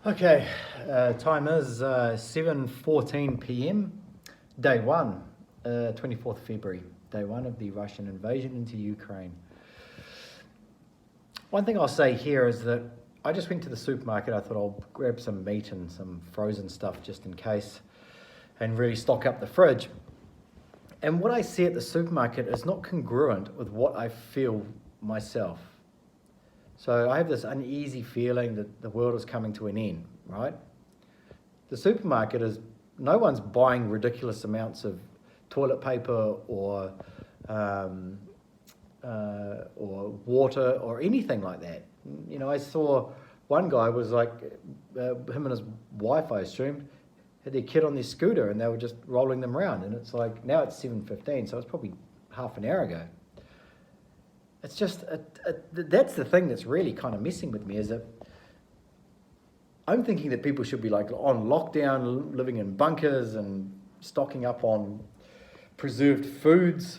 Okay, time is 7:14 p.m. Day one, 24th February, day one of the Russian invasion into Ukraine. One thing I'll say here is that I just went to the supermarket. I thought I'll grab some meat and some frozen stuff just in case and really stock up the fridge. And what I see at the supermarket is not congruent with what I feel myself. So I have this uneasy feeling that the world is coming to an end, right? The supermarket is, no one's buying ridiculous amounts of toilet paper or water or anything like that. You know, I saw one guy was like, him and his wife, I assumed, had their kid on their scooter and they were just rolling them around. And it's like, now it's 7:15, so it's probably half an hour ago. It's just, that's the thing that's really kind of messing with me, is that I'm thinking that people should be like on lockdown, living in bunkers and stocking up on preserved foods,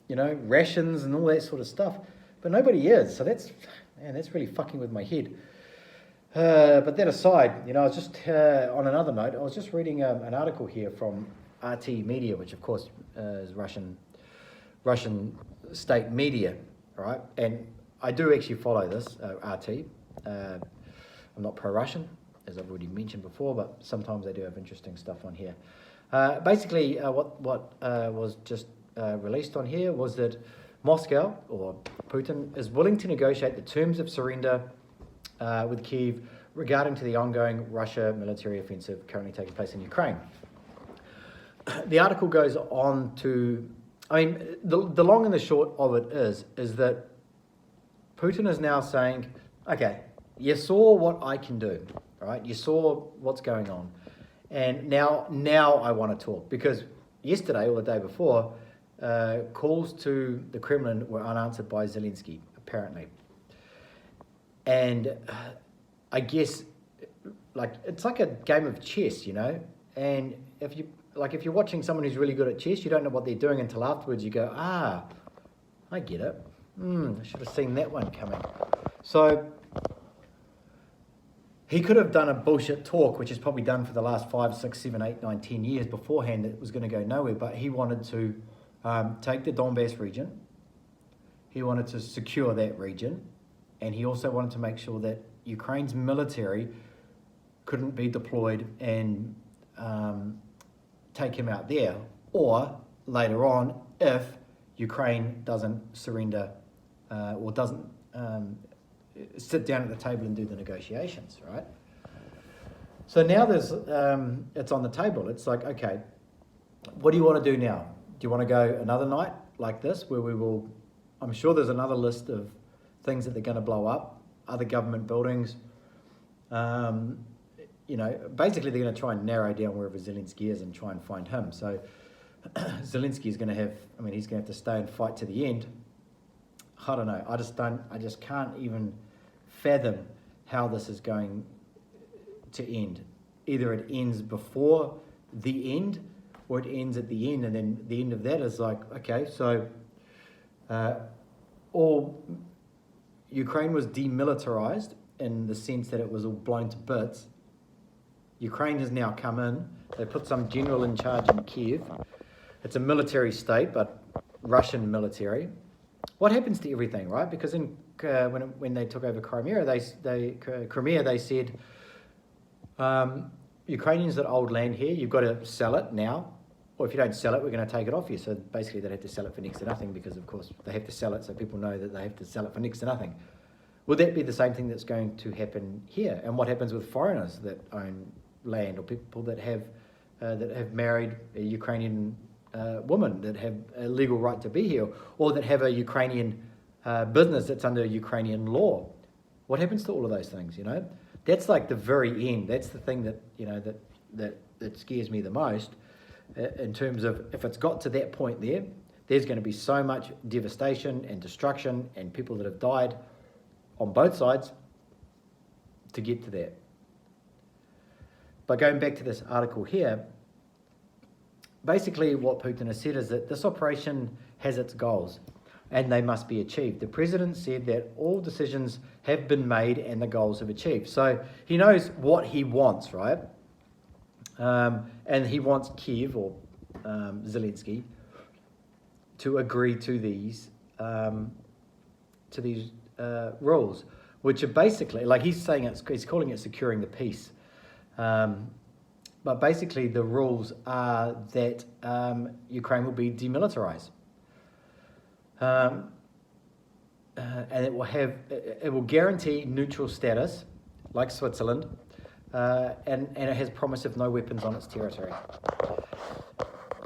you know, rations and all that sort of stuff. But nobody is, so that's really fucking with my head. But that aside, you know, I was just, on another note, I was just reading an article here from RT Media, which of course is Russian state media. Right, and I do actually follow this, RT. I'm not pro-Russian, as I've already mentioned before, but sometimes they do have interesting stuff on here. Basically, what was just released on here was that Moscow, or Putin, is willing to negotiate the terms of surrender with Kyiv regarding to the ongoing Russia military offensive currently taking place in Ukraine. The article goes on to, I mean, the long and the short of it is that Putin is now saying, okay, you saw what I can do, right? You saw what's going on. And now I want to talk. Because yesterday or the day before, calls to the Kremlin were unanswered by Zelensky, apparently. And I guess, like, it's like a game of chess, you know? And if you're watching someone who's really good at chess, you don't know what they're doing until afterwards you go, I get it. I should have seen that one coming. So he could have done a bullshit talk, which is probably done for the last 5, 6, 7, 8, 9, 10 years beforehand that was going to go nowhere, but he wanted to take the Donbass region. He wanted to secure that region. And he also wanted to make sure that Ukraine's military couldn't be deployed and take him out there, or later on, if Ukraine doesn't surrender or doesn't sit down at the table and do the negotiations, right? So now there's it's on the table. It's like, okay, what do you want to do now? Do you want to go another night like this, where we will? I'm sure there's another list of things that they're going to blow up, other government buildings. You know, basically they're going to try and narrow down wherever Zelensky is and try and find him. So Zelensky is going to have, he's going to have to stay and fight to the end. I don't know. I just can't even fathom how this is going to end. Either it ends before the end or it ends at the end. And then the end of that is like, okay, so all Ukraine was demilitarized in the sense that it was all blown to bits. Ukraine has now come in. They put some general in charge in Kiev. It's a military state, but Russian military. What happens to everything, right? Because when they took over Crimea, they said, Ukrainians that old land here, you've got to sell it now, or if you don't sell it, we're going to take it off you. So basically, they'd have to sell it for next to nothing because, of course, they have to sell it so people know that they have to sell it for next to nothing. Would that be the same thing that's going to happen here? And what happens with foreigners that own land, or people that have married a Ukrainian woman that have a legal right to be here, or that have a Ukrainian business that's under Ukrainian law? What happens to all of those things? You know, that's like the very end. That's the thing that, you know, that scares me the most. In terms of, if it's got to that point there's going to be so much devastation and destruction and people that have died on both sides to get to that. But going back to this article here, basically what Putin has said is that this operation has its goals. and they must be achieved. The president said that all decisions have been made and the goals have achieved. So he knows what he wants, right? And he wants Kiev or Zelensky to agree to these rules, which are basically, like he's saying, he's calling it securing the peace. But basically the rules are that Ukraine will be demilitarized. And it will guarantee neutral status, like Switzerland, and it has promise of no weapons on its territory.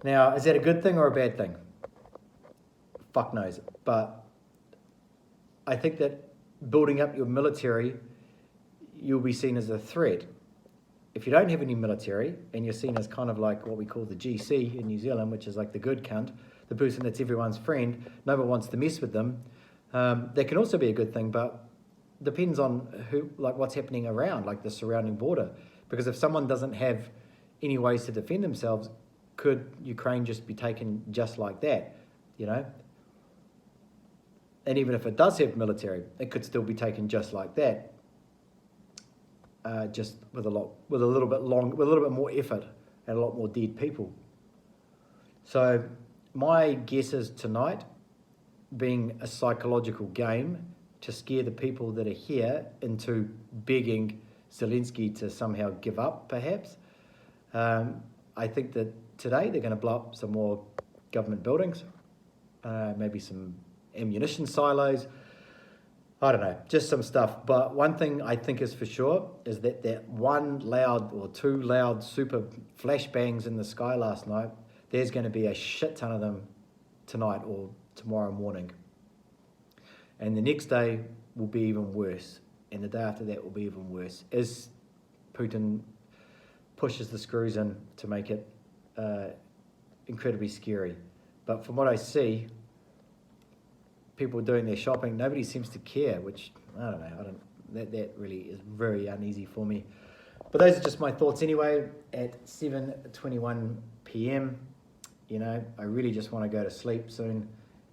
Now, is that a good thing or a bad thing? Fuck knows. But I think that building up your military, you'll be seen as a threat. If you don't have any military and you're seen as kind of like what we call the GC in New Zealand, which is like the good cunt, the person that's everyone's friend, no one wants to mess with them, that can also be a good thing, but depends on who, like what's happening around, like the surrounding border. Because if someone doesn't have any ways to defend themselves, could Ukraine just be taken just like that, you know? And even if it does have military, it could still be taken just like that, just with a little bit more effort and a lot more dead people. So my guess is tonight, being a psychological game to scare the people that are here into begging Zelensky to somehow give up, perhaps. I think that today they're going to blow up some more government buildings, maybe some ammunition silos. I don't know, just some stuff. But one thing I think is for sure is that one loud or two loud super flashbangs in the sky last night, there's going to be a shit ton of them tonight or tomorrow morning. And the next day will be even worse. And the day after that will be even worse as Putin pushes the screws in to make it incredibly scary. But from what I see, people doing their shopping, nobody seems to care, which I don't know. That really is very uneasy for me. But those are just my thoughts anyway. At 7:21 p.m, you know, I really just want to go to sleep soon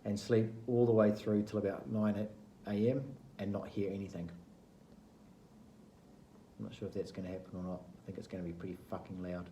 and sleep all the way through till about 9 a.m. and not hear anything. I'm not sure if that's going to happen or not. I think it's going to be pretty fucking loud.